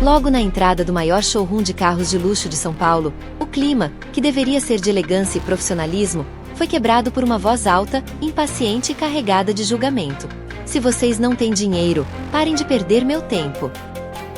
Logo na entrada do maior showroom de carros de luxo de São Paulo, o clima, que deveria ser de elegância e profissionalismo, foi quebrado por uma voz alta, impaciente e carregada de julgamento. "Se vocês não têm dinheiro, parem de perder meu tempo",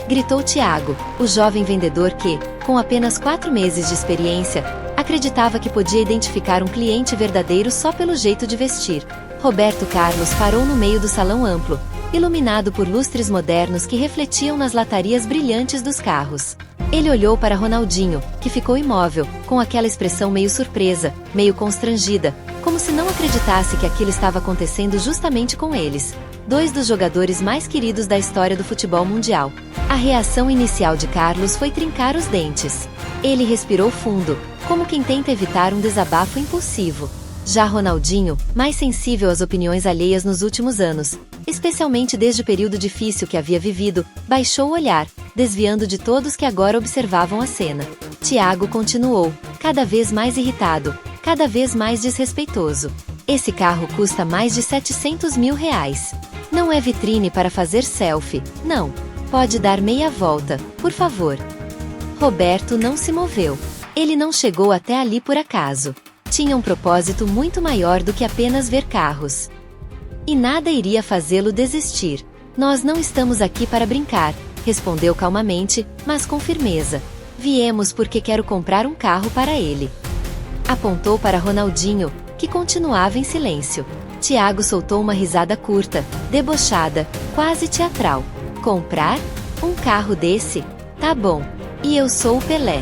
gritou Tiago, o jovem vendedor que, com apenas 4 meses de experiência, acreditava que podia identificar um cliente verdadeiro só pelo jeito de vestir. Roberto Carlos parou no meio do salão amplo, iluminado por lustres modernos que refletiam nas latarias brilhantes dos carros. Ele olhou para Ronaldinho, que ficou imóvel, com aquela expressão meio surpresa, meio constrangida, como se não acreditasse que aquilo estava acontecendo justamente com eles, 2 dos jogadores mais queridos da história do futebol mundial. A reação inicial de Carlos foi trincar os dentes. Ele respirou fundo, como quem tenta evitar um desabafo impulsivo. Já Ronaldinho, mais sensível às opiniões alheias nos últimos anos, especialmente desde o período difícil que havia vivido, baixou o olhar, desviando de todos que agora observavam a cena. Tiago continuou, cada vez mais irritado, cada vez mais desrespeitoso. "Esse carro custa mais de 700 mil reais. Não é vitrine para fazer selfie, não. Pode dar meia volta, por favor." Roberto não se moveu. Ele não chegou até ali por acaso. Tinha um propósito muito maior do que apenas ver carros. E nada iria fazê-lo desistir. "Nós não estamos aqui para brincar", respondeu calmamente, mas com firmeza. "Viemos porque quero comprar um carro para ele." Apontou para Ronaldinho, que continuava em silêncio. Tiago soltou uma risada curta, debochada, quase teatral. "Comprar? Um carro desse? Tá bom. E eu sou o Pelé."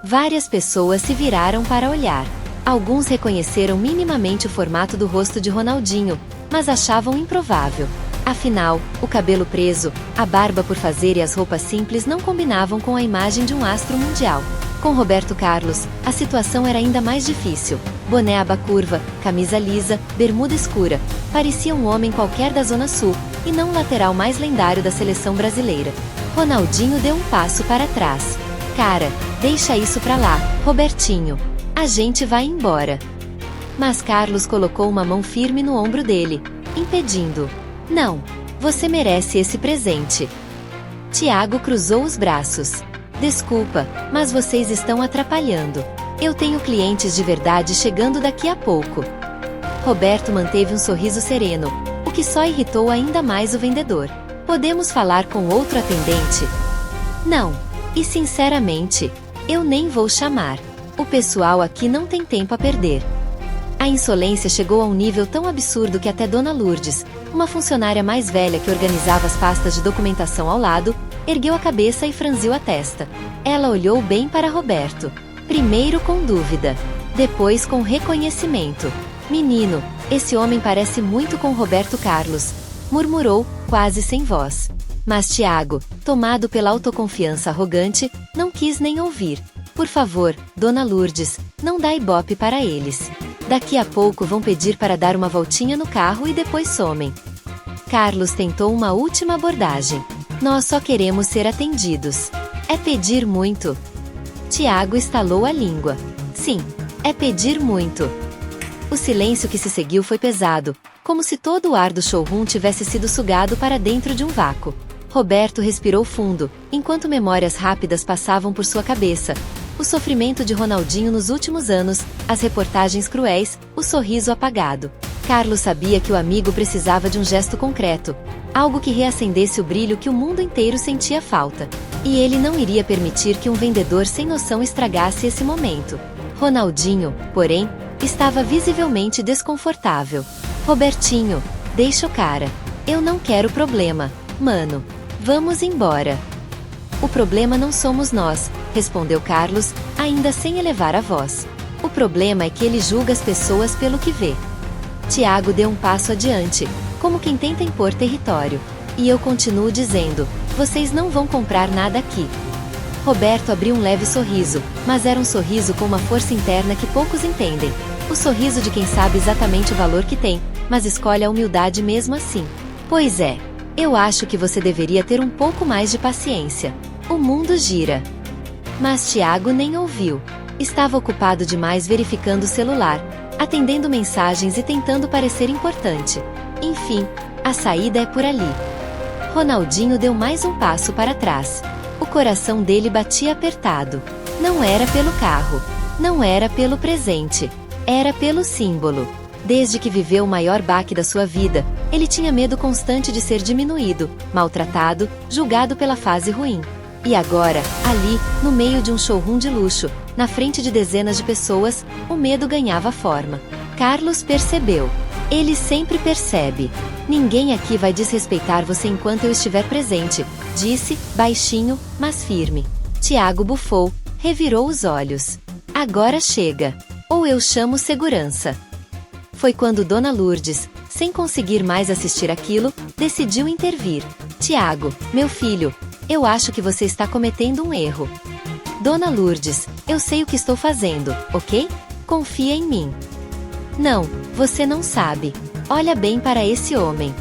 Várias pessoas se viraram para olhar. Alguns reconheceram minimamente o formato do rosto de Ronaldinho, mas achavam improvável. Afinal, o cabelo preso, a barba por fazer e as roupas simples não combinavam com a imagem de um astro mundial. Com Roberto Carlos, a situação era ainda mais difícil. Boné aba curva, camisa lisa, bermuda escura. Parecia um homem qualquer da Zona Sul, e não o lateral mais lendário da seleção brasileira. Ronaldinho deu um passo para trás. "Cara, deixa isso pra lá, Robertinho. A gente vai embora." Mas Carlos colocou uma mão firme no ombro dele, impedindo. "Não, você merece esse presente." Tiago cruzou os braços. "Desculpa, mas vocês estão atrapalhando. Eu tenho clientes de verdade chegando daqui a pouco." Roberto manteve um sorriso sereno, o que só irritou ainda mais o vendedor. "Podemos falar com outro atendente?" "Não. E sinceramente, eu nem vou chamar. O pessoal aqui não tem tempo a perder." A insolência chegou a um nível tão absurdo que até Dona Lourdes, uma funcionária mais velha que organizava as pastas de documentação ao lado, ergueu a cabeça e franziu a testa. Ela olhou bem para Roberto. Primeiro com dúvida, depois com reconhecimento. "Menino, esse homem parece muito com Roberto Carlos", murmurou, quase sem voz. Mas Tiago, tomado pela autoconfiança arrogante, não quis nem ouvir. "Por favor, Dona Lourdes, não dá ibope para eles. Daqui a pouco vão pedir para dar uma voltinha no carro e depois somem." Carlos tentou uma última abordagem. "Nós só queremos ser atendidos." "É pedir muito." Tiago estalou a língua. "Sim, é pedir muito." O silêncio que se seguiu foi pesado, como se todo o ar do showroom tivesse sido sugado para dentro de um vácuo. Roberto respirou fundo, enquanto memórias rápidas passavam por sua cabeça. O sofrimento de Ronaldinho nos últimos anos, as reportagens cruéis, o sorriso apagado. Carlos sabia que o amigo precisava de um gesto concreto, algo que reacendesse o brilho que o mundo inteiro sentia falta. E ele não iria permitir que um vendedor sem noção estragasse esse momento. Ronaldinho, porém, estava visivelmente desconfortável. "Robertinho, deixa o cara. Eu não quero problema, mano. Vamos embora." "O problema não somos nós", respondeu Carlos, ainda sem elevar a voz. "O problema é que ele julga as pessoas pelo que vê." Tiago deu um passo adiante, como quem tenta impor território. "E eu continuo dizendo, vocês não vão comprar nada aqui." Roberto abriu um leve sorriso, mas era um sorriso com uma força interna que poucos entendem. O sorriso de quem sabe exatamente o valor que tem, mas escolhe a humildade mesmo assim. "Pois é. Eu acho que você deveria ter um pouco mais de paciência. O mundo gira." Mas Tiago nem ouviu. Estava ocupado demais verificando o celular, atendendo mensagens e tentando parecer importante. Enfim, a saída é por ali. Ronaldinho deu mais um passo para trás. O coração dele batia apertado. Não era pelo carro. Não era pelo presente. Era pelo símbolo. Desde que viveu o maior baque da sua vida, ele tinha medo constante de ser diminuído, maltratado, julgado pela fase ruim. E agora, ali, no meio de um showroom de luxo, na frente de dezenas de pessoas, o medo ganhava forma. Carlos percebeu. Ele sempre percebe. Ninguém aqui vai desrespeitar você enquanto eu estiver presente, disse, baixinho, mas firme. Tiago bufou, revirou os olhos. Agora chega. Ou eu chamo segurança. Foi quando Dona Lourdes, sem conseguir mais assistir aquilo, decidiu intervir. Tiago, meu filho, eu acho que você está cometendo um erro. Dona Lourdes, eu sei o que estou fazendo, ok? Confia em mim. Não, você não sabe. Olha bem para esse homem.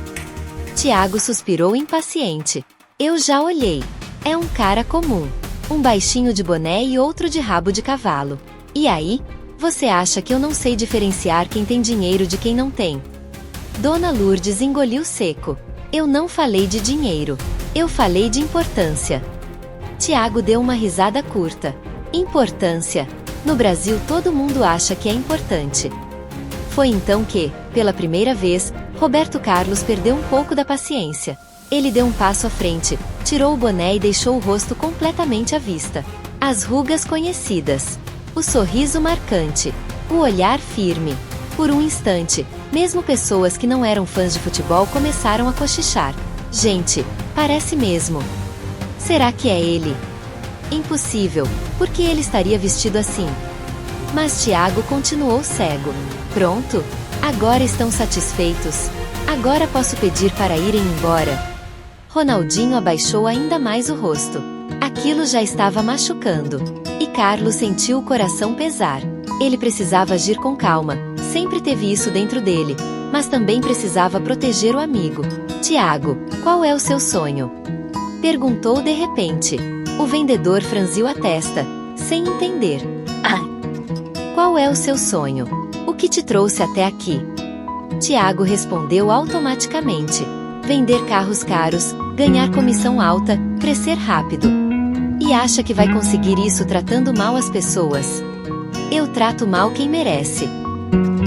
Tiago suspirou impaciente. Eu já olhei. É um cara comum. Um baixinho de boné e outro de rabo de cavalo. E aí? Você acha que eu não sei diferenciar quem tem dinheiro de quem não tem? Dona Lourdes engoliu seco. Eu não falei de dinheiro. Eu falei de importância. Tiago deu uma risada curta. Importância. No Brasil todo mundo acha que é importante. Foi então que, pela primeira vez, Roberto Carlos perdeu um pouco da paciência. Ele deu um passo à frente, tirou o boné e deixou o rosto completamente à vista. As rugas conhecidas. O sorriso marcante. O olhar firme. Por um instante, mesmo pessoas que não eram fãs de futebol começaram a cochichar. Gente, parece mesmo. Será que é ele? Impossível, porque ele estaria vestido assim. Mas Tiago continuou cego. Pronto? Agora estão satisfeitos. Agora posso pedir para irem embora. Ronaldinho abaixou ainda mais o rosto. Aquilo já estava machucando. E Carlos sentiu o coração pesar. Ele precisava agir com calma, sempre teve isso dentro dele, mas também precisava proteger o amigo. Tiago, qual é o seu sonho? Perguntou de repente. O vendedor franziu a testa, sem entender. Qual é o seu sonho? O que te trouxe até aqui? Tiago respondeu automaticamente. Vender carros caros, ganhar comissão alta, crescer rápido. E acha que vai conseguir isso tratando mal as pessoas? Eu trato mal quem merece.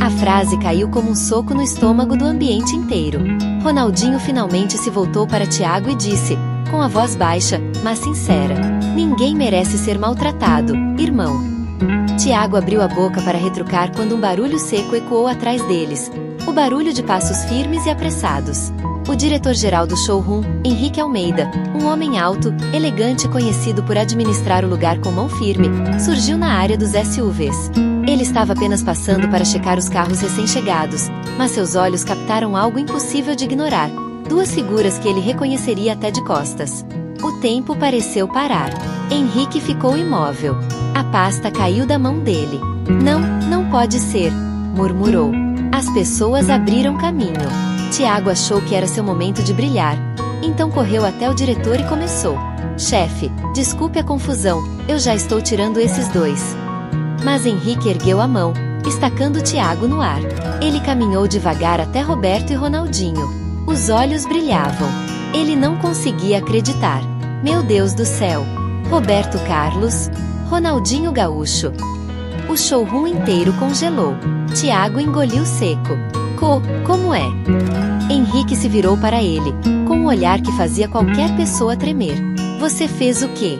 A frase caiu como um soco no estômago do ambiente inteiro. Ronaldinho finalmente se voltou para Tiago e disse, com a voz baixa, mas sincera: ninguém merece ser maltratado, irmão. Tiago abriu a boca para retrucar quando um barulho seco ecoou atrás deles. O barulho de passos firmes e apressados. O diretor-geral do showroom, Henrique Almeida, um homem alto, elegante e conhecido por administrar o lugar com mão firme, surgiu na área dos SUVs. Ele estava apenas passando para checar os carros recém-chegados, mas seus olhos captaram algo impossível de ignorar. Duas figuras que ele reconheceria até de costas. O tempo pareceu parar. Henrique ficou imóvel. A pasta caiu da mão dele. Não, não pode ser, murmurou. As pessoas abriram caminho. Tiago achou que era seu momento de brilhar. Então correu até o diretor e começou. Chefe, desculpe a confusão, eu já estou tirando esses dois. Mas Henrique ergueu a mão, estacando Tiago no ar. Ele caminhou devagar até Roberto e Ronaldinho. Os olhos brilhavam. Ele não conseguia acreditar. Meu Deus do céu! Roberto Carlos, Ronaldinho Gaúcho. O showroom inteiro congelou. Tiago engoliu seco. Como é? Henrique se virou para ele, com um olhar que fazia qualquer pessoa tremer. Você fez o quê?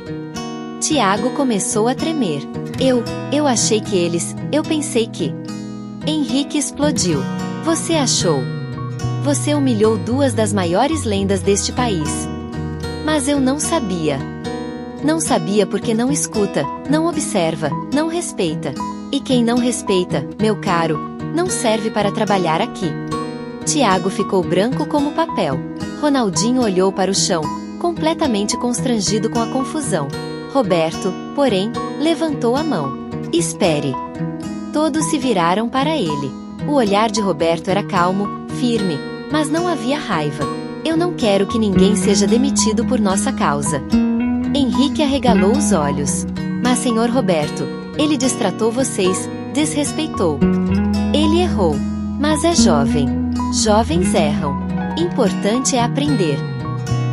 Tiago começou a tremer. Eu achei que eu pensei que... Henrique explodiu. Você achou? Você humilhou duas das maiores lendas deste país. Mas eu não sabia. Não sabia porque não escuta, não observa, não respeita. E quem não respeita, meu caro, não serve para trabalhar aqui. Tiago ficou branco como papel. Ronaldinho olhou para o chão, completamente constrangido com a confusão. Roberto, porém, levantou a mão. Espere. Todos se viraram para ele. O olhar de Roberto era calmo, firme, mas não havia raiva. Eu não quero que ninguém seja demitido por nossa causa. Henrique arregalou os olhos. Mas senhor Roberto, ele destratou vocês, desrespeitou. Ele errou. Mas é jovem. Jovens erram. Importante é aprender.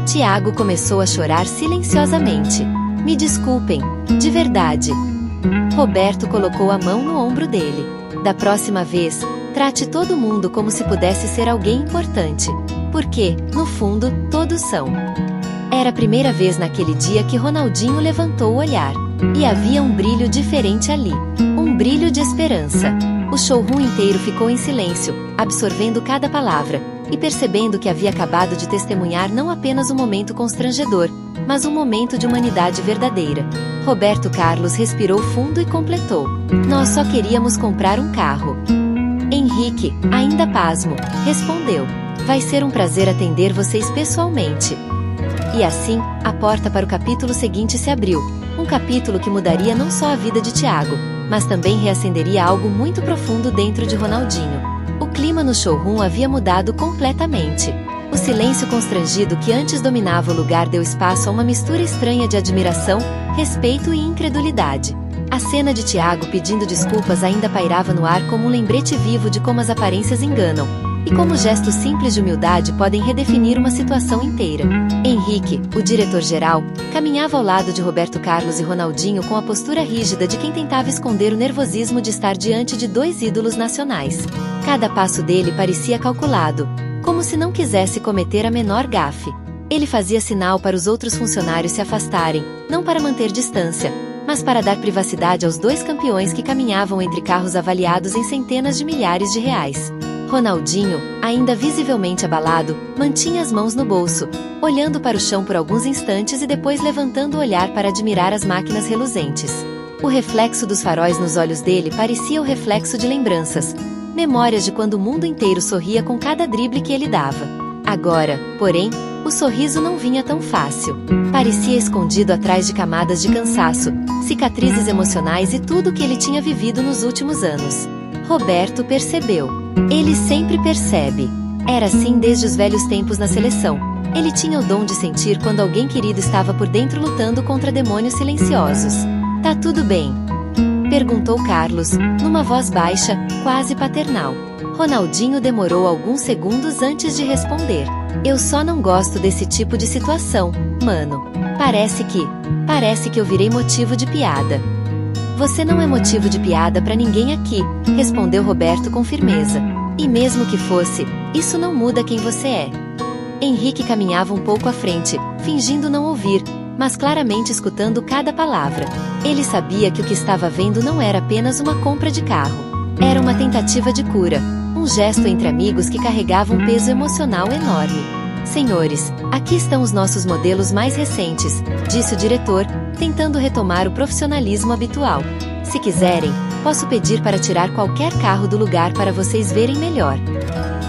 Tiago começou a chorar silenciosamente. Me desculpem, de verdade. Roberto colocou a mão no ombro dele. Da próxima vez, trate todo mundo como se pudesse ser alguém importante. Porque, no fundo, todos são. Era a primeira vez naquele dia que Ronaldinho levantou o olhar. E havia um brilho diferente ali. Um brilho de esperança. O showroom inteiro ficou em silêncio, absorvendo cada palavra, e percebendo que havia acabado de testemunhar não apenas um momento constrangedor, mas um momento de humanidade verdadeira. Roberto Carlos respirou fundo e completou. Nós só queríamos comprar um carro. Henrique, ainda pasmo, respondeu. Vai ser um prazer atender vocês pessoalmente. E assim, a porta para o capítulo seguinte se abriu. Um capítulo que mudaria não só a vida de Tiago, mas também reacenderia algo muito profundo dentro de Ronaldinho. O clima no showroom havia mudado completamente. O silêncio constrangido que antes dominava o lugar deu espaço a uma mistura estranha de admiração, respeito e incredulidade. A cena de Tiago pedindo desculpas ainda pairava no ar como um lembrete vivo de como as aparências enganam, e como gestos simples de humildade podem redefinir uma situação inteira. Henrique, o diretor-geral, caminhava ao lado de Roberto Carlos e Ronaldinho com a postura rígida de quem tentava esconder o nervosismo de estar diante de dois ídolos nacionais. Cada passo dele parecia calculado, como se não quisesse cometer a menor gafe. Ele fazia sinal para os outros funcionários se afastarem, não para manter distância, mas para dar privacidade aos dois campeões que caminhavam entre carros avaliados em centenas de milhares de reais. Ronaldinho, ainda visivelmente abalado, mantinha as mãos no bolso, olhando para o chão por alguns instantes e depois levantando o olhar para admirar as máquinas reluzentes. O reflexo dos faróis nos olhos dele parecia o reflexo de lembranças, memórias de quando o mundo inteiro sorria com cada drible que ele dava. Agora, porém, o sorriso não vinha tão fácil. Parecia escondido atrás de camadas de cansaço, cicatrizes emocionais e tudo o que ele tinha vivido nos últimos anos. Roberto percebeu. Ele sempre percebe. Era assim desde os velhos tempos na seleção. Ele tinha o dom de sentir quando alguém querido estava por dentro lutando contra demônios silenciosos. Tá tudo bem? Perguntou Carlos, numa voz baixa, quase paternal. Ronaldinho demorou alguns segundos antes de responder. Eu só não gosto desse tipo de situação, mano. Parece que eu virei motivo de piada. Você não é motivo de piada pra ninguém aqui, respondeu Roberto com firmeza. E mesmo que fosse, isso não muda quem você é. Henrique caminhava um pouco à frente, fingindo não ouvir, mas claramente escutando cada palavra. Ele sabia que o que estava vendo não era apenas uma compra de carro. Era uma tentativa de cura, um gesto entre amigos que carregava um peso emocional enorme. Senhores, aqui estão os nossos modelos mais recentes, disse o diretor, tentando retomar o profissionalismo habitual. Se quiserem, posso pedir para tirar qualquer carro do lugar para vocês verem melhor.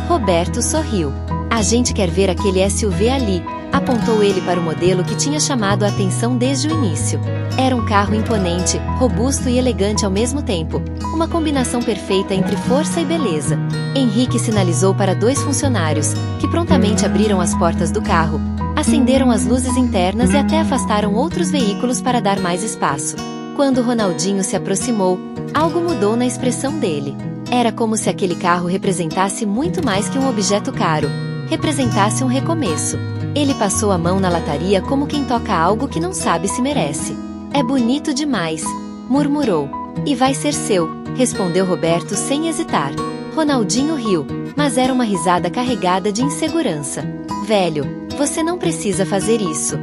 Roberto sorriu. A gente quer ver aquele SUV ali, apontou ele para o modelo que tinha chamado a atenção desde o início. Era um carro imponente, robusto e elegante ao mesmo tempo, uma combinação perfeita entre força e beleza. Henrique sinalizou para dois funcionários, que prontamente abriram as portas do carro, acenderam as luzes internas e até afastaram outros veículos para dar mais espaço. Quando Ronaldinho se aproximou, algo mudou na expressão dele. Era como se aquele carro representasse muito mais que um objeto caro, representasse um recomeço. Ele passou a mão na lataria como quem toca algo que não sabe se merece. É bonito demais, murmurou. E vai ser seu, respondeu Roberto sem hesitar. Ronaldinho riu, mas era uma risada carregada de insegurança. Velho, você não precisa fazer isso.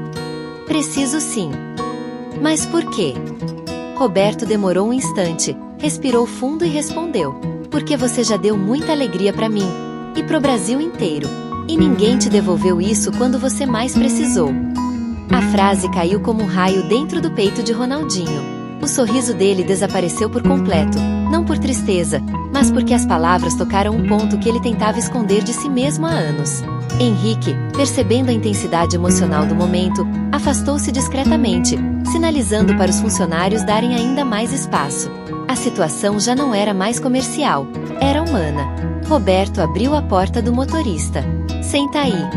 Preciso sim. Mas por quê? Roberto demorou um instante, respirou fundo e respondeu. Porque você já deu muita alegria pra mim. E pro Brasil inteiro. E ninguém te devolveu isso quando você mais precisou. A frase caiu como um raio dentro do peito de Ronaldinho. O sorriso dele desapareceu por completo, não por tristeza, mas porque as palavras tocaram um ponto que ele tentava esconder de si mesmo há anos. Henrique, percebendo a intensidade emocional do momento, afastou-se discretamente, sinalizando para os funcionários darem ainda mais espaço. A situação já não era mais comercial, era humana. Roberto abriu a porta do motorista. Senta aí.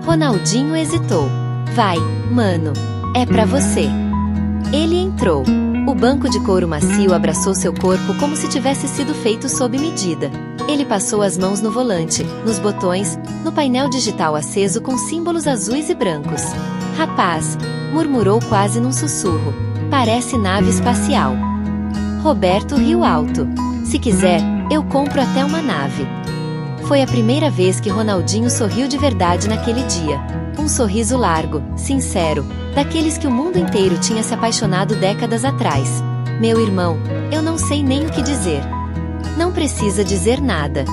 Ronaldinho hesitou. Vai, mano. É pra você. Ele entrou. O banco de couro macio abraçou seu corpo como se tivesse sido feito sob medida. Ele passou as mãos no volante, nos botões, no painel digital aceso com símbolos azuis e brancos. Rapaz, murmurou quase num sussurro. Parece nave espacial. Roberto riu alto. Se quiser, eu compro até uma nave. Foi a primeira vez que Ronaldinho sorriu de verdade naquele dia. Um sorriso largo, sincero, daqueles que o mundo inteiro tinha se apaixonado décadas atrás. Meu irmão, eu não sei nem o que dizer. Não precisa dizer nada.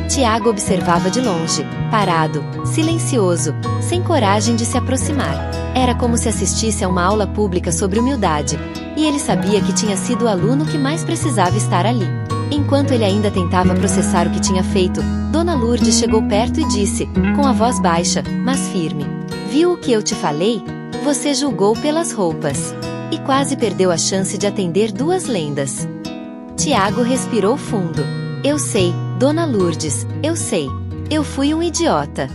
Tiago observava de longe, parado, silencioso, sem coragem de se aproximar. Era como se assistisse a uma aula pública sobre humildade, e ele sabia que tinha sido o aluno que mais precisava estar ali. Enquanto ele ainda tentava processar o que tinha feito, Dona Lourdes chegou perto e disse, com a voz baixa, mas firme: "Viu o que eu te falei? Você julgou pelas roupas." E quase perdeu a chance de atender duas lendas. Tiago respirou fundo. "Eu sei, Dona Lourdes, eu sei. Eu fui um idiota."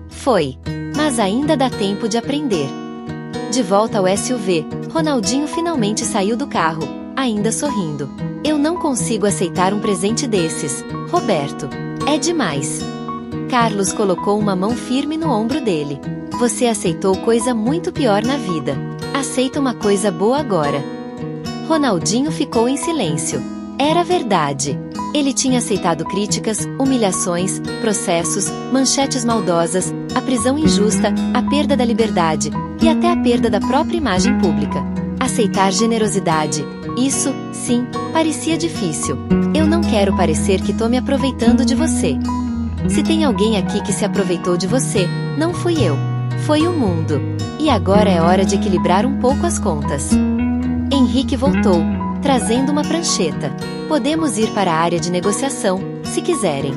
Foi. Mas ainda dá tempo de aprender. De volta ao SUV, Ronaldinho finalmente saiu do carro, ainda sorrindo. "Eu não consigo aceitar um presente desses, Roberto. É demais." Carlos colocou uma mão firme no ombro dele. "Você aceitou coisa muito pior na vida. Aceita uma coisa boa agora." Ronaldinho ficou em silêncio. Era verdade. Ele tinha aceitado críticas, humilhações, processos, manchetes maldosas, a prisão injusta, a perda da liberdade, e até a perda da própria imagem pública. Aceitar generosidade, isso, sim, parecia difícil. "Eu não quero parecer que tô me aproveitando de você. Se tem alguém aqui que se aproveitou de você, não fui eu. Foi o mundo. E agora é hora de equilibrar um pouco as contas." Henrique voltou, trazendo uma prancheta. "Podemos ir para a área de negociação, se quiserem."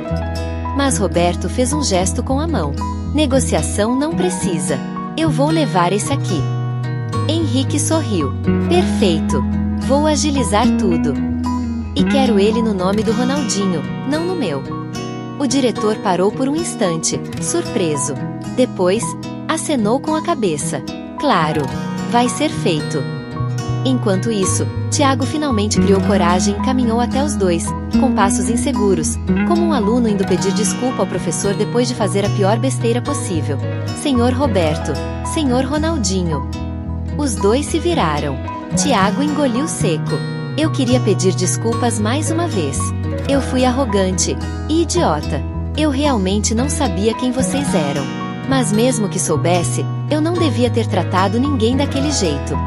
Mas Roberto fez um gesto com a mão. "Negociação não precisa. Eu vou levar esse aqui." Henrique sorriu. "Perfeito. Vou agilizar tudo. E quero ele no nome do Ronaldinho, não no meu." O diretor parou por um instante, surpreso. Depois, acenou com a cabeça. "Claro. Vai ser feito." Enquanto isso, Tiago finalmente criou coragem e caminhou até os dois, com passos inseguros, como um aluno indo pedir desculpa ao professor depois de fazer a pior besteira possível. "Senhor Roberto, senhor Ronaldinho." Os dois se viraram. Tiago engoliu seco. "Eu queria pedir desculpas mais uma vez. Eu fui arrogante e idiota. Eu realmente não sabia quem vocês eram. Mas mesmo que soubesse, eu não devia ter tratado ninguém daquele jeito."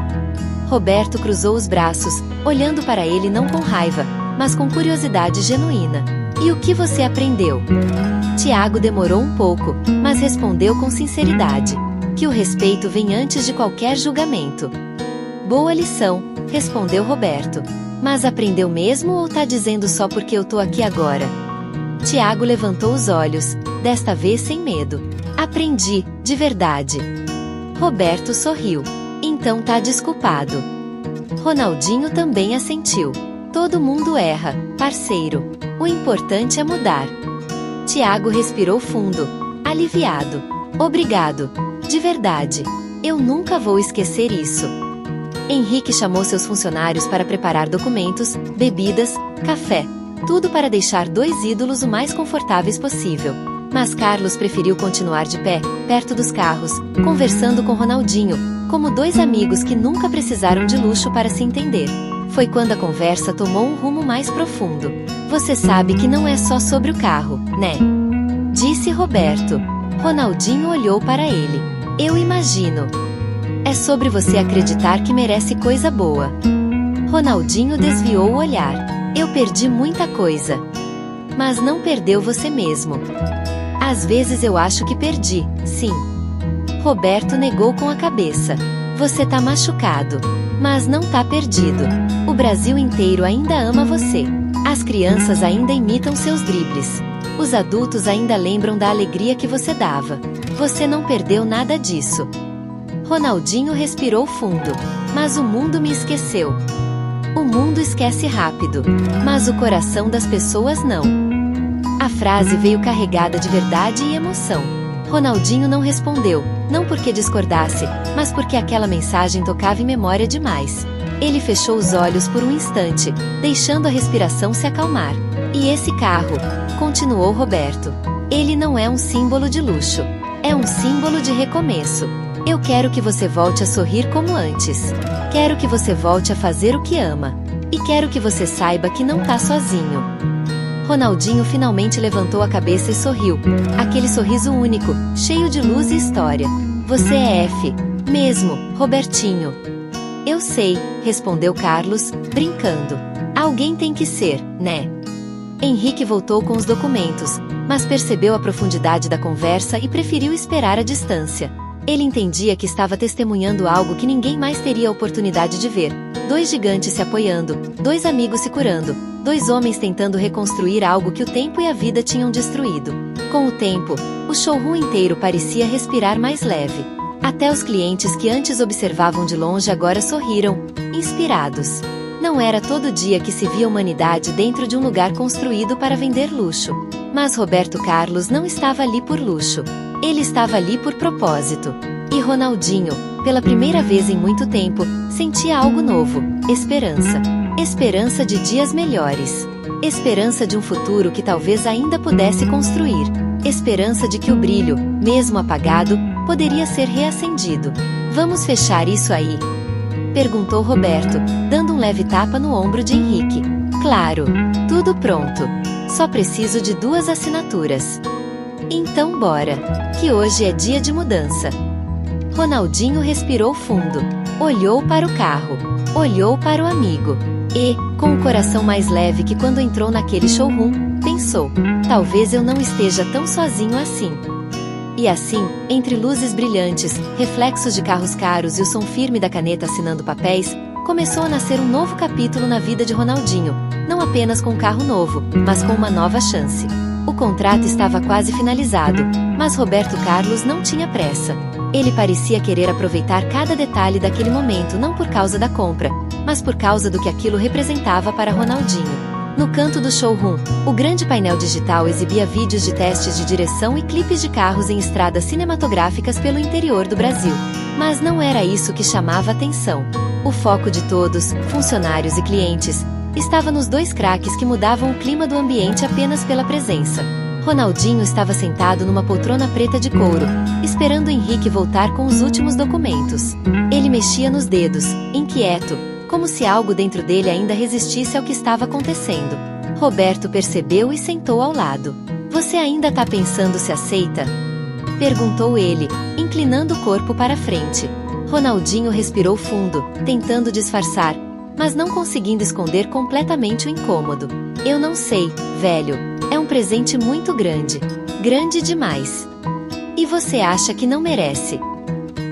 Roberto cruzou os braços, olhando para ele não com raiva, mas com curiosidade genuína. "E o que você aprendeu?" Tiago demorou um pouco, mas respondeu com sinceridade: "Que o respeito vem antes de qualquer julgamento." "Boa lição", respondeu Roberto. "Mas aprendeu mesmo ou tá dizendo só porque eu tô aqui agora?" Tiago levantou os olhos, desta vez sem medo. "Aprendi, de verdade." Roberto sorriu. "Então tá desculpado." Ronaldinho também assentiu. "Todo mundo erra, parceiro. O importante é mudar." Tiago respirou fundo, aliviado. "Obrigado. De verdade. Eu nunca vou esquecer isso." Henrique chamou seus funcionários para preparar documentos, bebidas, café. Tudo para deixar dois ídolos o mais confortáveis possível. Mas Carlos preferiu continuar de pé, perto dos carros, conversando com Ronaldinho, como dois amigos que nunca precisaram de luxo para se entender. Foi quando a conversa tomou um rumo mais profundo. "Você sabe que não é só sobre o carro, né?" disse Roberto. Ronaldinho olhou para ele. "Eu imagino. É sobre você acreditar que merece coisa boa." Ronaldinho desviou o olhar. "Eu perdi muita coisa." "Mas não perdeu você mesmo." "Às vezes eu acho que perdi, sim." Roberto negou com a cabeça. "Você tá machucado. Mas não tá perdido. O Brasil inteiro ainda ama você. As crianças ainda imitam seus dribles. Os adultos ainda lembram da alegria que você dava. Você não perdeu nada disso." Ronaldinho respirou fundo. "Mas o mundo me esqueceu." "O mundo esquece rápido. Mas o coração das pessoas não." A frase veio carregada de verdade e emoção. Ronaldinho não respondeu, não porque discordasse, mas porque aquela mensagem tocava em memória demais. Ele fechou os olhos por um instante, deixando a respiração se acalmar. E esse carro? Continuou Roberto. Ele não é um símbolo de luxo. É um símbolo de recomeço. Eu quero que você volte a sorrir como antes. Quero que você volte a fazer o que ama. E quero que você saiba que não tá sozinho. Ronaldinho finalmente levantou a cabeça e sorriu. Aquele sorriso único, cheio de luz e história. Você é F. Mesmo, Robertinho. Eu sei, respondeu Carlos, brincando. Alguém tem que ser, né? Henrique voltou com os documentos, mas percebeu a profundidade da conversa e preferiu esperar à distância. Ele entendia que estava testemunhando algo que ninguém mais teria a oportunidade de ver. 2 gigantes se apoiando, 2 amigos se curando, 2 homens tentando reconstruir algo que o tempo e a vida tinham destruído. Com o tempo, o showroom inteiro parecia respirar mais leve. Até os clientes que antes observavam de longe agora sorriram, inspirados. Não era todo dia que se via humanidade dentro de um lugar construído para vender luxo. Mas Roberto Carlos não estava ali por luxo. Ele estava ali por propósito. E Ronaldinho, pela primeira vez em muito tempo, sentia algo novo: esperança. Esperança de dias melhores. Esperança de um futuro que talvez ainda pudesse construir. Esperança de que o brilho, mesmo apagado, poderia ser reacendido. Vamos fechar isso aí? Perguntou Roberto, dando um leve tapa no ombro de Henrique. Claro, tudo pronto. Só preciso de 2 assinaturas. Então bora, que hoje é dia de mudança. Ronaldinho respirou fundo, olhou para o carro, olhou para o amigo e, com o coração mais leve que quando entrou naquele showroom, pensou: talvez eu não esteja tão sozinho assim. E assim, entre luzes brilhantes, reflexos de carros caros e o som firme da caneta assinando papéis, começou a nascer um novo capítulo na vida de Ronaldinho, não apenas com um carro novo, mas com uma nova chance. O contrato estava quase finalizado, mas Roberto Carlos não tinha pressa. Ele parecia querer aproveitar cada detalhe daquele momento não por causa da compra, mas por causa do que aquilo representava para Ronaldinho. No canto do showroom, o grande painel digital exibia vídeos de testes de direção e clipes de carros em estradas cinematográficas pelo interior do Brasil. Mas não era isso que chamava a atenção. O foco de todos, funcionários e clientes, estava nos 2 craques que mudavam o clima do ambiente apenas pela presença. Ronaldinho estava sentado numa poltrona preta de couro, esperando Henrique voltar com os últimos documentos. Ele mexia nos dedos, inquieto, como se algo dentro dele ainda resistisse ao que estava acontecendo. Roberto percebeu e sentou ao lado. Você ainda tá pensando se aceita? Perguntou ele, inclinando o corpo para frente. Ronaldinho respirou fundo, tentando disfarçar, mas não conseguindo esconder completamente o incômodo. Eu não sei, velho. É um presente muito grande. Grande demais. E você acha que não merece?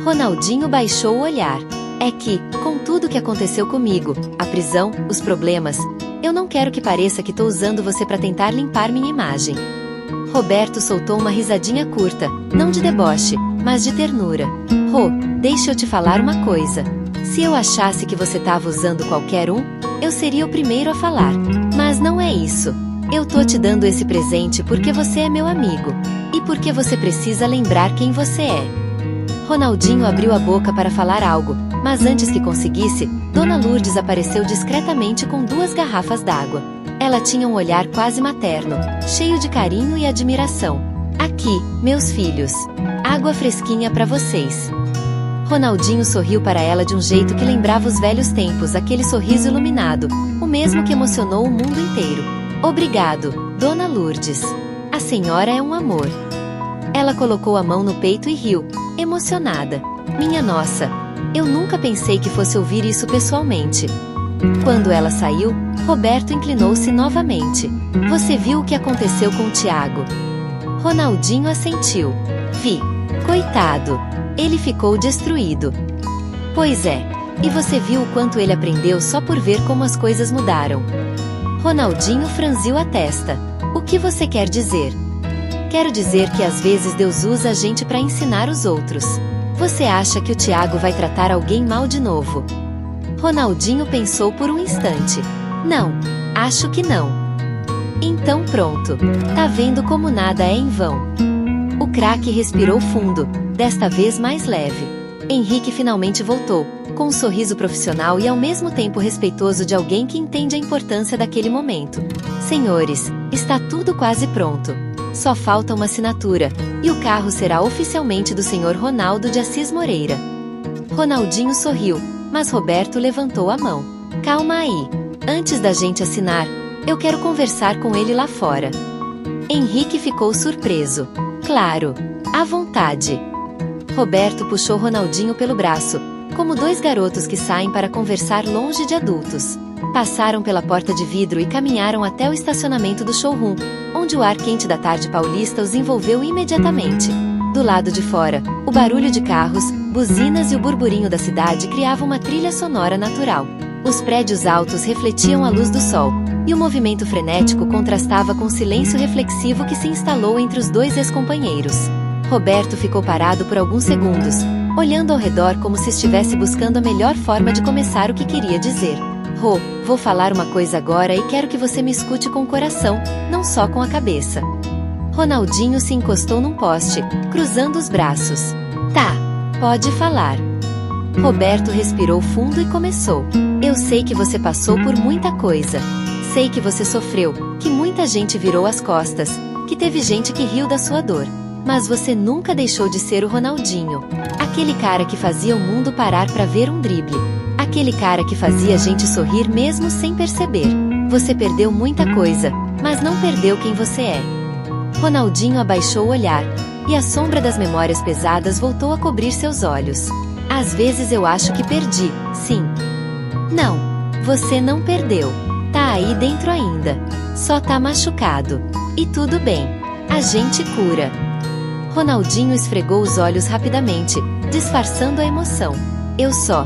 Ronaldinho baixou o olhar. É que, com tudo que aconteceu comigo, a prisão, os problemas, eu não quero que pareça que tô usando você para tentar limpar minha imagem. Roberto soltou uma risadinha curta, não de deboche, mas de ternura. Rô, deixa eu te falar uma coisa. Se eu achasse que você tava usando qualquer um, eu seria o primeiro a falar. Mas não é isso. Eu tô te dando esse presente porque você é meu amigo. E porque você precisa lembrar quem você é. Ronaldinho abriu a boca para falar algo, mas antes que conseguisse, Dona Lourdes apareceu discretamente com 2 garrafas d'água. Ela tinha um olhar quase materno, cheio de carinho e admiração. Aqui, meus filhos. Água fresquinha para vocês. Ronaldinho sorriu para ela de um jeito que lembrava os velhos tempos, aquele sorriso iluminado, o mesmo que emocionou o mundo inteiro. Obrigado, Dona Lourdes. A senhora é um amor. Ela colocou a mão no peito e riu, emocionada. Minha nossa, eu nunca pensei que fosse ouvir isso pessoalmente. Quando ela saiu, Roberto inclinou-se novamente. Você viu o que aconteceu com o Tiago? Ronaldinho assentiu. Vi. Coitado. Ele ficou destruído. Pois é. E você viu o quanto ele aprendeu só por ver como as coisas mudaram. Ronaldinho franziu a testa. O que você quer dizer? Quero dizer que às vezes Deus usa a gente para ensinar os outros. Você acha que o Tiago vai tratar alguém mal de novo? Ronaldinho pensou por um instante. Não, acho que não. Então pronto. Tá vendo como nada é em vão. O craque respirou fundo, desta vez mais leve. Henrique finalmente voltou, com um sorriso profissional e ao mesmo tempo respeitoso de alguém que entende a importância daquele momento. Senhores, está tudo quase pronto. Só falta uma assinatura, e o carro será oficialmente do Sr. Ronaldo de Assis Moreira. Ronaldinho sorriu, mas Roberto levantou a mão. Calma aí. Antes da gente assinar, eu quero conversar com ele lá fora. Henrique ficou surpreso. Claro, à vontade. Roberto puxou Ronaldinho pelo braço, como dois garotos que saem para conversar longe de adultos. Passaram pela porta de vidro e caminharam até o estacionamento do showroom, onde o ar quente da tarde paulista os envolveu imediatamente. Do lado de fora, o barulho de carros, buzinas e o burburinho da cidade criavam uma trilha sonora natural. Os prédios altos refletiam a luz do sol, e o movimento frenético contrastava com o silêncio reflexivo que se instalou entre os dois ex-companheiros. Roberto ficou parado por alguns segundos, olhando ao redor como se estivesse buscando a melhor forma de começar o que queria dizer. Rô, vou falar uma coisa agora e quero que você me escute com o coração, não só com a cabeça. Ronaldinho se encostou num poste, cruzando os braços. Tá, pode falar. Roberto respirou fundo e começou. Eu sei que você passou por muita coisa. Sei que você sofreu, que muita gente virou as costas, que teve gente que riu da sua dor. Mas você nunca deixou de ser o Ronaldinho. Aquele cara que fazia o mundo parar pra ver um drible. Aquele cara que fazia a gente sorrir mesmo sem perceber. Você perdeu muita coisa, mas não perdeu quem você é. Ronaldinho abaixou o olhar, e a sombra das memórias pesadas voltou a cobrir seus olhos. Às vezes eu acho que perdi, sim. Não, você não perdeu. Tá aí dentro ainda. Só tá machucado. E tudo bem. A gente cura. Ronaldinho esfregou os olhos rapidamente, disfarçando a emoção. Eu só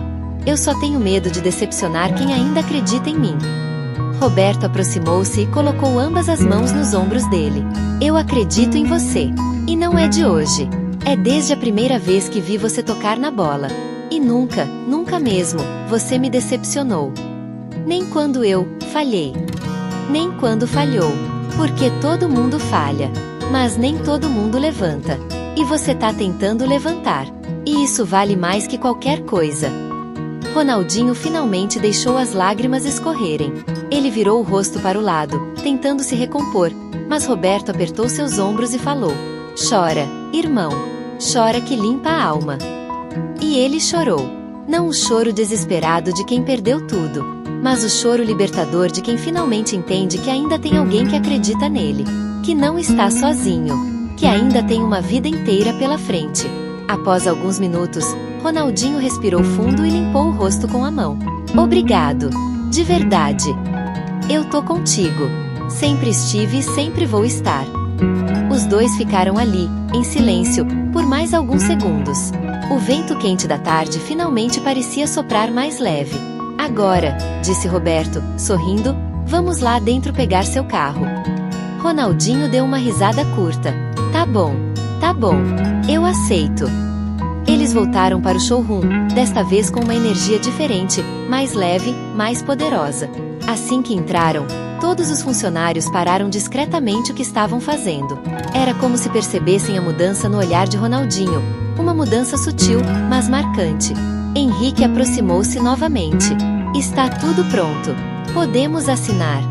tenho medo de decepcionar quem ainda acredita em mim. Roberto aproximou-se e colocou ambas as mãos nos ombros dele. Eu acredito em você. E não é de hoje. É desde a primeira vez que vi você tocar na bola. E nunca, nunca mesmo, você me decepcionou. Nem quando eu falhei. Nem quando falhou. Porque todo mundo falha. Mas nem todo mundo levanta. E você tá tentando levantar. E isso vale mais que qualquer coisa. Ronaldinho finalmente deixou as lágrimas escorrerem. Ele virou o rosto para o lado, tentando se recompor, mas Roberto apertou seus ombros e falou: Chora, irmão. Chora que limpa a alma. E ele chorou. Não o choro desesperado de quem perdeu tudo, mas o choro libertador de quem finalmente entende que ainda tem alguém que acredita nele. Que não está sozinho. Que ainda tem uma vida inteira pela frente. Após alguns minutos, Ronaldinho respirou fundo e limpou o rosto com a mão. Obrigado. De verdade. Eu tô contigo. Sempre estive e sempre vou estar. Os dois ficaram ali, em silêncio, por mais alguns segundos. O vento quente da tarde finalmente parecia soprar mais leve. Agora, disse Roberto, sorrindo, vamos lá dentro pegar seu carro. Ronaldinho deu uma risada curta. Tá bom, eu aceito. Eles voltaram para o showroom, desta vez com uma energia diferente, mais leve, mais poderosa. Assim que entraram, todos os funcionários pararam discretamente o que estavam fazendo. Era como se percebessem a mudança no olhar de Ronaldinho, uma mudança sutil, mas marcante. Henrique aproximou-se novamente. Está tudo pronto. Podemos assinar.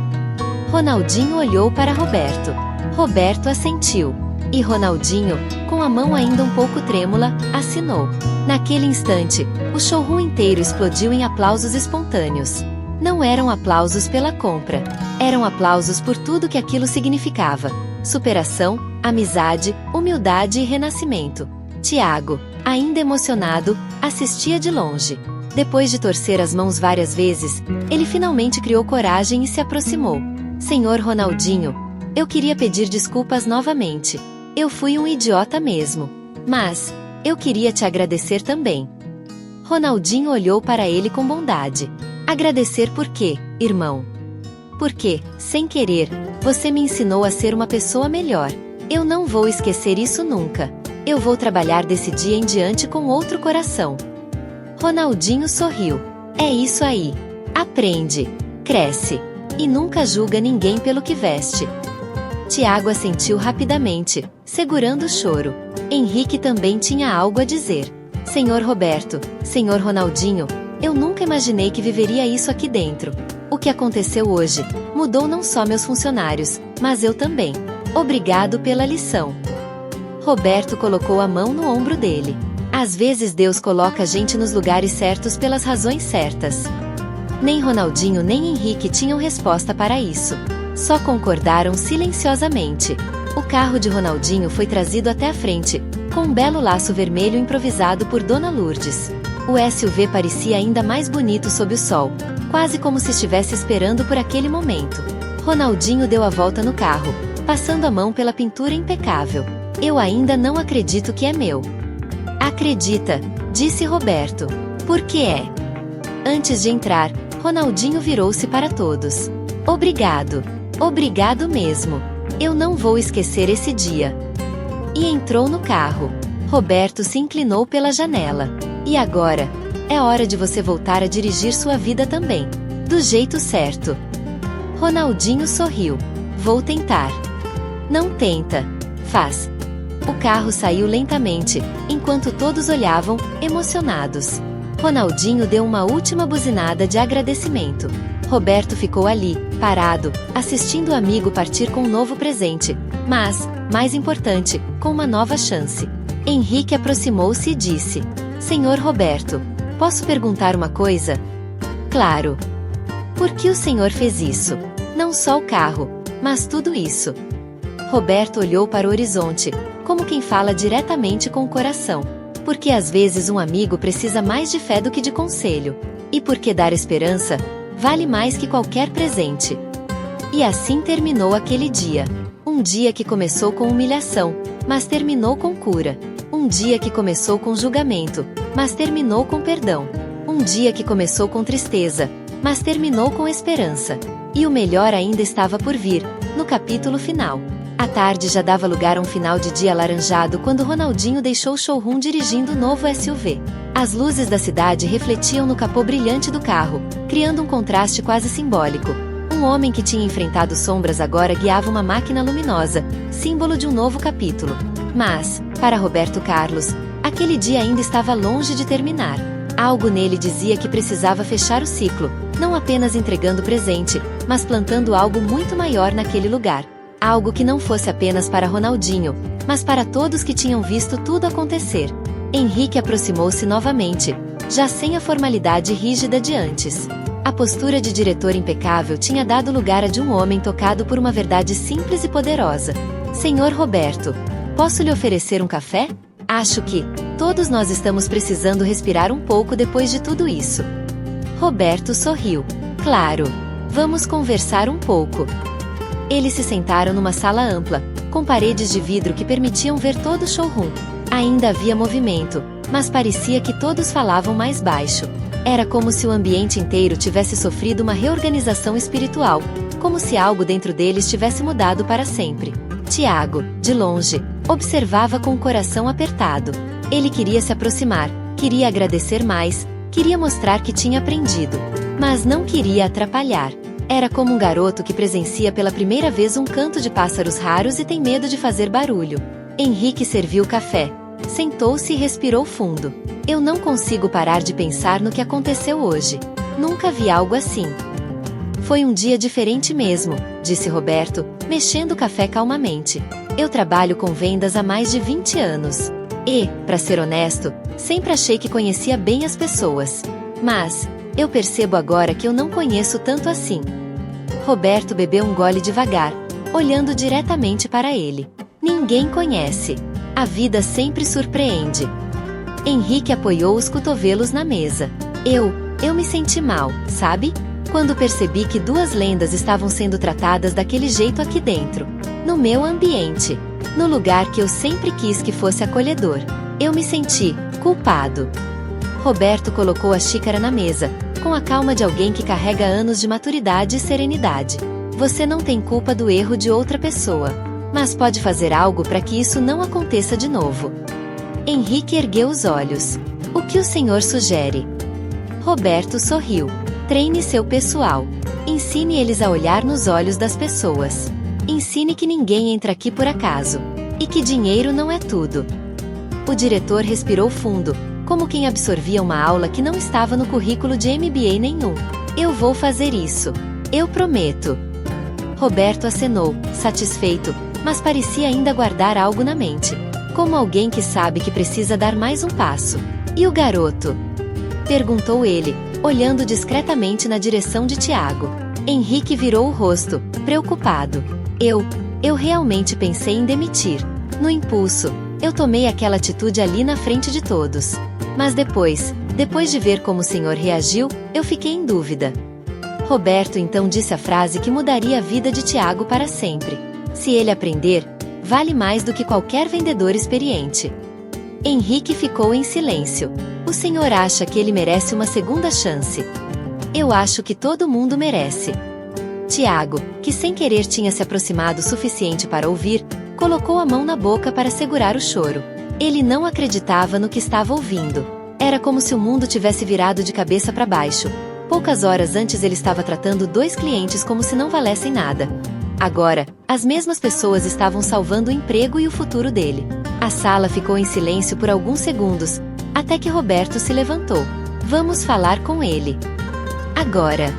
Ronaldinho olhou para Roberto. Roberto assentiu. E Ronaldinho, com a mão ainda um pouco trêmula, assinou. Naquele instante, o showroom inteiro explodiu em aplausos espontâneos. Não eram aplausos pela compra. Eram aplausos por tudo que aquilo significava. Superação, amizade, humildade e renascimento. Tiago, ainda emocionado, assistia de longe. Depois de torcer as mãos várias vezes, ele finalmente criou coragem e se aproximou. Senhor Ronaldinho, eu queria pedir desculpas novamente. Eu fui um idiota mesmo. Mas, eu queria te agradecer também. Ronaldinho olhou para ele com bondade. Agradecer por quê, irmão? Porque, sem querer, você me ensinou a ser uma pessoa melhor. Eu não vou esquecer isso nunca. Eu vou trabalhar desse dia em diante com outro coração. Ronaldinho sorriu. É isso aí. Aprende, cresce. E nunca julga ninguém pelo que veste. Tiago assentiu rapidamente, segurando o choro. Henrique também tinha algo a dizer. Senhor Roberto, Senhor Ronaldinho, eu nunca imaginei que viveria isso aqui dentro. O que aconteceu hoje mudou não só meus funcionários, mas eu também. Obrigado pela lição. Roberto colocou a mão no ombro dele. Às vezes Deus coloca a gente nos lugares certos pelas razões certas. Nem Ronaldinho nem Henrique tinham resposta para isso. Só concordaram silenciosamente. O carro de Ronaldinho foi trazido até a frente, com um belo laço vermelho improvisado por Dona Lourdes. O SUV parecia ainda mais bonito sob o sol, quase como se estivesse esperando por aquele momento. Ronaldinho deu a volta no carro, passando a mão pela pintura impecável. Eu ainda não acredito que é meu. Acredita, disse Roberto. Por que é? Antes de entrar, Ronaldinho virou-se para todos. Obrigado. Obrigado mesmo. Eu não vou esquecer esse dia. E entrou no carro. Roberto se inclinou pela janela. E agora? É hora de você voltar a dirigir sua vida também. Do jeito certo. Ronaldinho sorriu. Vou tentar. Não tenta. Faz. O carro saiu lentamente, enquanto todos olhavam, emocionados. Ronaldinho deu uma última buzinada de agradecimento. Roberto ficou ali, parado, assistindo o amigo partir com um novo presente, mas, mais importante, com uma nova chance. Henrique aproximou-se e disse: Senhor Roberto, posso perguntar uma coisa? Claro. Por que o senhor fez isso? Não só o carro, mas tudo isso. Roberto olhou para o horizonte, como quem fala diretamente com o coração. Porque às vezes um amigo precisa mais de fé do que de conselho. E porque dar esperança vale mais que qualquer presente. E assim terminou aquele dia. Um dia que começou com humilhação, mas terminou com cura. Um dia que começou com julgamento, mas terminou com perdão. Um dia que começou com tristeza, mas terminou com esperança. E o melhor ainda estava por vir, no capítulo final. A tarde já dava lugar a um final de dia alaranjado quando Ronaldinho deixou o showroom dirigindo o novo SUV. As luzes da cidade refletiam no capô brilhante do carro, criando um contraste quase simbólico. Um homem que tinha enfrentado sombras agora guiava uma máquina luminosa, símbolo de um novo capítulo. Mas, para Roberto Carlos, aquele dia ainda estava longe de terminar. Algo nele dizia que precisava fechar o ciclo, não apenas entregando presente, mas plantando algo muito maior naquele lugar. Algo que não fosse apenas para Ronaldinho, mas para todos que tinham visto tudo acontecer. Henrique aproximou-se novamente, já sem a formalidade rígida de antes. A postura de diretor impecável tinha dado lugar a de um homem tocado por uma verdade simples e poderosa. Senhor Roberto, posso lhe oferecer um café? Acho que todos nós estamos precisando respirar um pouco depois de tudo isso. Roberto sorriu. Claro. Vamos conversar um pouco. Eles se sentaram numa sala ampla, com paredes de vidro que permitiam ver todo o showroom. Ainda havia movimento, mas parecia que todos falavam mais baixo. Era como se o ambiente inteiro tivesse sofrido uma reorganização espiritual, como se algo dentro deles tivesse mudado para sempre. Tiago, de longe, observava com o coração apertado. Ele queria se aproximar, queria agradecer mais, queria mostrar que tinha aprendido, mas não queria atrapalhar. Era como um garoto que presencia pela primeira vez um canto de pássaros raros e tem medo de fazer barulho. Henrique serviu o café. Sentou-se e respirou fundo. Eu não consigo parar de pensar no que aconteceu hoje. Nunca vi algo assim. Foi um dia diferente mesmo, disse Roberto, mexendo o café calmamente. Eu trabalho com vendas há mais de 20 anos. E, para ser honesto, sempre achei que conhecia bem as pessoas. Mas eu percebo agora que eu não conheço tanto assim. Roberto bebeu um gole devagar, olhando diretamente para ele. Ninguém conhece. A vida sempre surpreende. Henrique apoiou os cotovelos na mesa. Eu me senti mal, sabe? Quando percebi que duas lendas estavam sendo tratadas daquele jeito aqui dentro. No meu ambiente. No lugar que eu sempre quis que fosse acolhedor. Eu me senti culpado. Roberto colocou a xícara na mesa, com a calma de alguém que carrega anos de maturidade e serenidade. Você não tem culpa do erro de outra pessoa, mas pode fazer algo para que isso não aconteça de novo. Henrique ergueu os olhos. O que o senhor sugere? Roberto sorriu. Treine seu pessoal. Ensine eles a olhar nos olhos das pessoas. Ensine que ninguém entra aqui por acaso. E que dinheiro não é tudo. O diretor respirou fundo, como quem absorvia uma aula que não estava no currículo de MBA nenhum. Eu vou fazer isso. Eu prometo. Roberto acenou, satisfeito, mas parecia ainda guardar algo na mente. Como alguém que sabe que precisa dar mais um passo. E o garoto? Perguntou ele, olhando discretamente na direção de Tiago. Henrique virou o rosto, preocupado. Eu realmente pensei em demitir. No impulso, eu tomei aquela atitude ali na frente de todos. Mas depois de ver como o senhor reagiu, eu fiquei em dúvida. Roberto então disse a frase que mudaria a vida de Tiago para sempre. Se ele aprender, vale mais do que qualquer vendedor experiente. Henrique ficou em silêncio. O senhor acha que ele merece uma segunda chance? Eu acho que todo mundo merece. Tiago, que sem querer tinha se aproximado o suficiente para ouvir, colocou a mão na boca para segurar o choro. Ele não acreditava no que estava ouvindo. Era como se o mundo tivesse virado de cabeça para baixo. Poucas horas antes ele estava tratando 2 clientes como se não valessem nada. Agora, as mesmas pessoas estavam salvando o emprego e o futuro dele. A sala ficou em silêncio por alguns segundos, até que Roberto se levantou. Vamos falar com ele. Agora.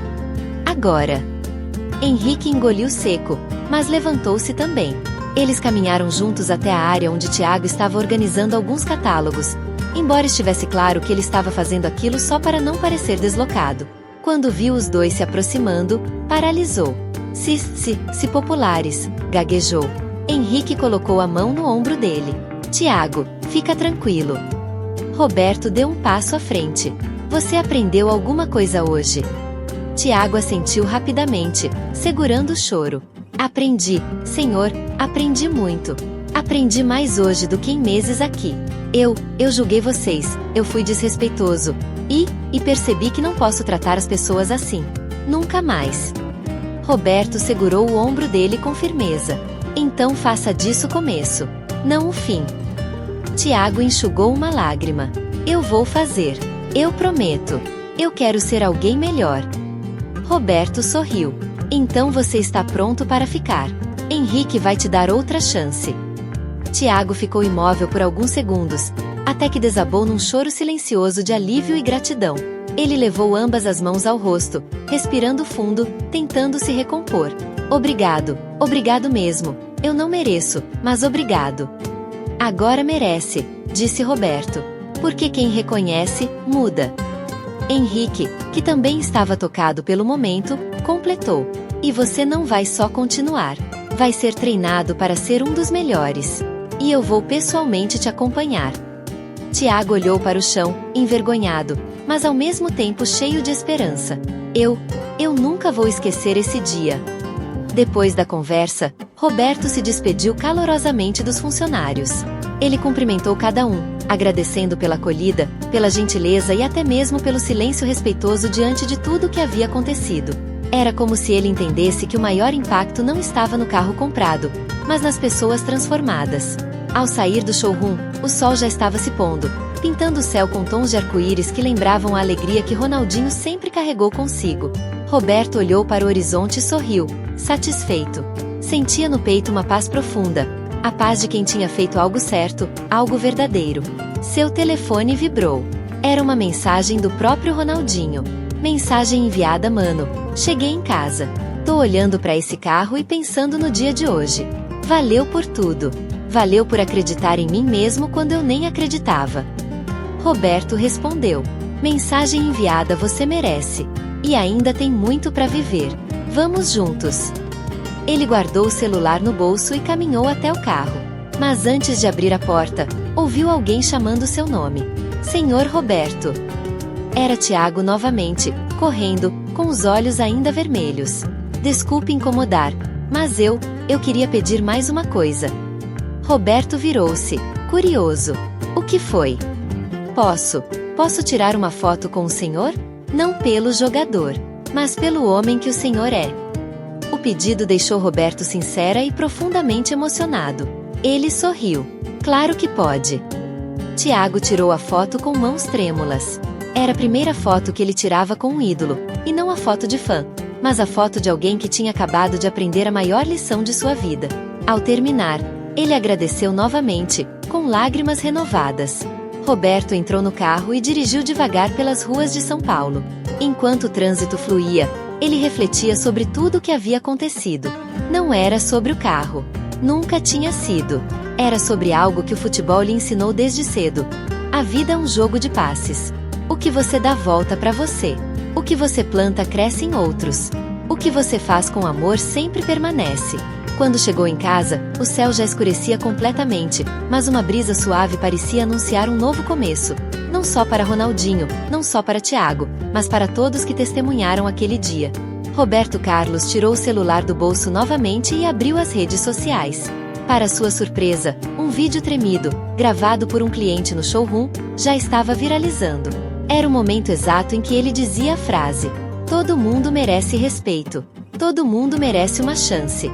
Henrique engoliu seco, mas levantou-se também. Eles caminharam juntos até a área onde Tiago estava organizando alguns catálogos, embora estivesse claro que ele estava fazendo aquilo só para não parecer deslocado. Quando viu os dois se aproximando, paralisou. Se populares, gaguejou. Henrique colocou a mão no ombro dele. Tiago, fica tranquilo. Roberto deu um passo à frente. Você aprendeu alguma coisa hoje? Tiago assentiu rapidamente, segurando o choro. Aprendi, senhor, aprendi muito. Aprendi mais hoje do que em meses aqui. Eu julguei vocês, eu fui desrespeitoso. E percebi que não posso tratar as pessoas assim. Nunca mais. Roberto segurou o ombro dele com firmeza. Então faça disso o começo, não o fim. Tiago enxugou uma lágrima. Eu vou fazer. Eu prometo. Eu quero ser alguém melhor. Roberto sorriu. Então você está pronto para ficar. Henrique vai te dar outra chance. Tiago ficou imóvel por alguns segundos, até que desabou num choro silencioso de alívio e gratidão. Ele levou ambas as mãos ao rosto, respirando fundo, tentando se recompor. Obrigado mesmo. Eu não mereço, mas obrigado. Agora merece, disse Roberto. Porque quem reconhece, muda. Henrique, que também estava tocado pelo momento, completou. E você não vai só continuar. Vai ser treinado para ser um dos melhores. E eu vou pessoalmente te acompanhar. Tiago olhou para o chão, envergonhado, mas ao mesmo tempo cheio de esperança. Eu nunca vou esquecer esse dia. Depois da conversa, Roberto se despediu calorosamente dos funcionários. Ele cumprimentou cada um, agradecendo pela acolhida, pela gentileza e até mesmo pelo silêncio respeitoso diante de tudo o que havia acontecido. Era como se ele entendesse que o maior impacto não estava no carro comprado, mas nas pessoas transformadas. Ao sair do showroom, o sol já estava se pondo, pintando o céu com tons de arco-íris que lembravam a alegria que Ronaldinho sempre carregou consigo. Roberto olhou para o horizonte e sorriu, satisfeito. Sentia no peito uma paz profunda, a paz de quem tinha feito algo certo, algo verdadeiro. Seu telefone vibrou. Era uma mensagem do próprio Ronaldinho. Mensagem enviada: mano, cheguei em casa. Tô olhando para esse carro e pensando no dia de hoje. Valeu por tudo. Valeu por acreditar em mim mesmo quando eu nem acreditava. Roberto respondeu. Mensagem enviada: você merece. E ainda tem muito para viver. Vamos juntos. Ele guardou o celular no bolso e caminhou até o carro. Mas antes de abrir a porta, ouviu alguém chamando seu nome. Senhor Roberto. Era Tiago novamente, correndo, com os olhos ainda vermelhos. Desculpe incomodar, mas eu queria pedir mais uma coisa. Roberto virou-se, curioso. O que foi? Posso tirar uma foto com o senhor? Não pelo jogador, mas pelo homem que o senhor é. O pedido deixou Roberto sincera e profundamente emocionado. Ele sorriu. Claro que pode. Tiago tirou a foto com mãos trêmulas. Era a primeira foto que ele tirava com um ídolo, e não a foto de fã, mas a foto de alguém que tinha acabado de aprender a maior lição de sua vida. Ao terminar, ele agradeceu novamente, com lágrimas renovadas. Roberto entrou no carro e dirigiu devagar pelas ruas de São Paulo. Enquanto o trânsito fluía, ele refletia sobre tudo o que havia acontecido. Não era sobre o carro. Nunca tinha sido. Era sobre algo que o futebol lhe ensinou desde cedo. A vida é um jogo de passes. O que você dá volta para você. O que você planta cresce em outros. O que você faz com amor sempre permanece. Quando chegou em casa, o céu já escurecia completamente, mas uma brisa suave parecia anunciar um novo começo. Não só para Ronaldinho, não só para Thiago, mas para todos que testemunharam aquele dia. Roberto Carlos tirou o celular do bolso novamente e abriu as redes sociais. Para sua surpresa, um vídeo tremido, gravado por um cliente no showroom, já estava viralizando. Era o momento exato em que ele dizia a frase: "Todo mundo merece respeito. Todo mundo merece uma chance."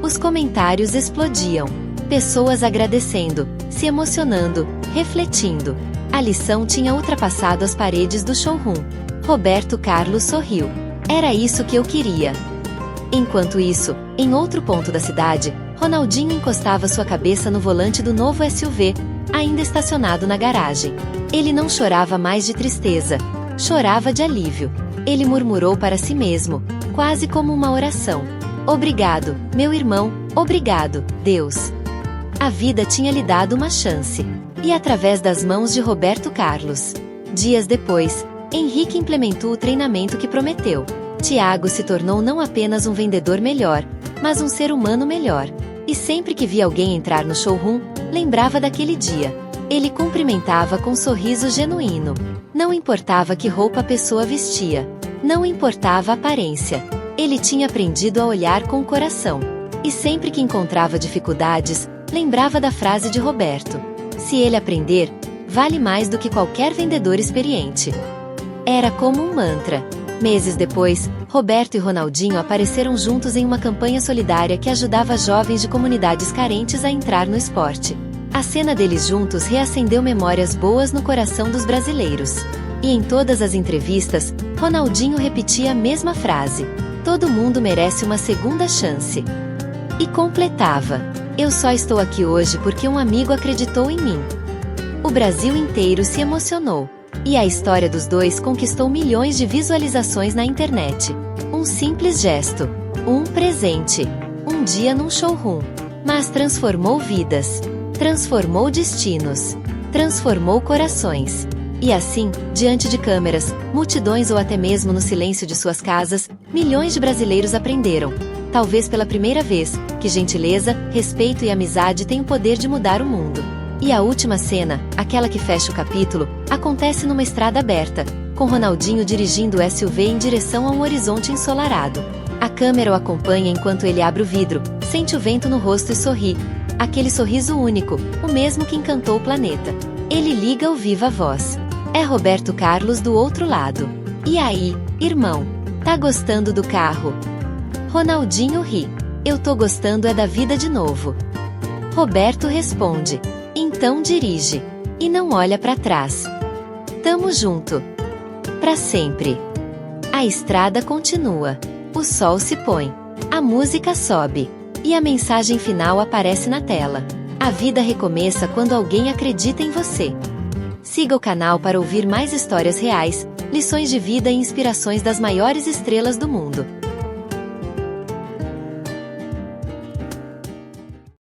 Os comentários explodiam. Pessoas agradecendo, se emocionando, refletindo. A lição tinha ultrapassado as paredes do showroom. Roberto Carlos sorriu. Era isso que eu queria. Enquanto isso, em outro ponto da cidade, Ronaldinho encostava sua cabeça no volante do novo SUV, ainda estacionado na garagem. Ele não chorava mais de tristeza. Chorava de alívio. Ele murmurou para si mesmo, quase como uma oração: "Obrigado, meu irmão, obrigado, Deus." A vida tinha lhe dado uma chance. E através das mãos de Roberto Carlos. Dias depois, Henrique implementou o treinamento que prometeu. Thiago se tornou não apenas um vendedor melhor, mas um ser humano melhor. E sempre que via alguém entrar no showroom, lembrava daquele dia. Ele cumprimentava com um sorriso genuíno. Não importava que roupa a pessoa vestia. Não importava a aparência. Ele tinha aprendido a olhar com o coração. E sempre que encontrava dificuldades, lembrava da frase de Roberto: "Se ele aprender, vale mais do que qualquer vendedor experiente." Era como um mantra. Meses depois, Roberto e Ronaldinho apareceram juntos em uma campanha solidária que ajudava jovens de comunidades carentes a entrar no esporte. A cena deles juntos reacendeu memórias boas no coração dos brasileiros. E em todas as entrevistas, Ronaldinho repetia a mesma frase: "Todo mundo merece uma segunda chance." E completava: "Eu só estou aqui hoje porque um amigo acreditou em mim." O Brasil inteiro se emocionou. E a história dos dois conquistou milhões de visualizações na internet. Um simples gesto. Um presente. Um dia num showroom. Mas transformou vidas. Transformou destinos. Transformou corações. E assim, diante de câmeras, multidões ou até mesmo no silêncio de suas casas, milhões de brasileiros aprenderam, talvez pela primeira vez, que gentileza, respeito e amizade têm o poder de mudar o mundo. E a última cena, aquela que fecha o capítulo, acontece numa estrada aberta, com Ronaldinho dirigindo o SUV em direção a um horizonte ensolarado. A câmera o acompanha enquanto ele abre o vidro, sente o vento no rosto e sorri. Aquele sorriso único, o mesmo que encantou o planeta. Ele liga o viva voz. É Roberto Carlos do outro lado. "E aí, irmão? Tá gostando do carro?" Ronaldinho ri. "Eu tô gostando é da vida de novo." Roberto responde: "Então dirige. E não olha pra trás. Tamo junto. Pra sempre." A estrada continua. O sol se põe. A música sobe. E a mensagem final aparece na tela. A vida recomeça quando alguém acredita em você. Siga o canal para ouvir mais histórias reais, lições de vida e inspirações das maiores estrelas do mundo.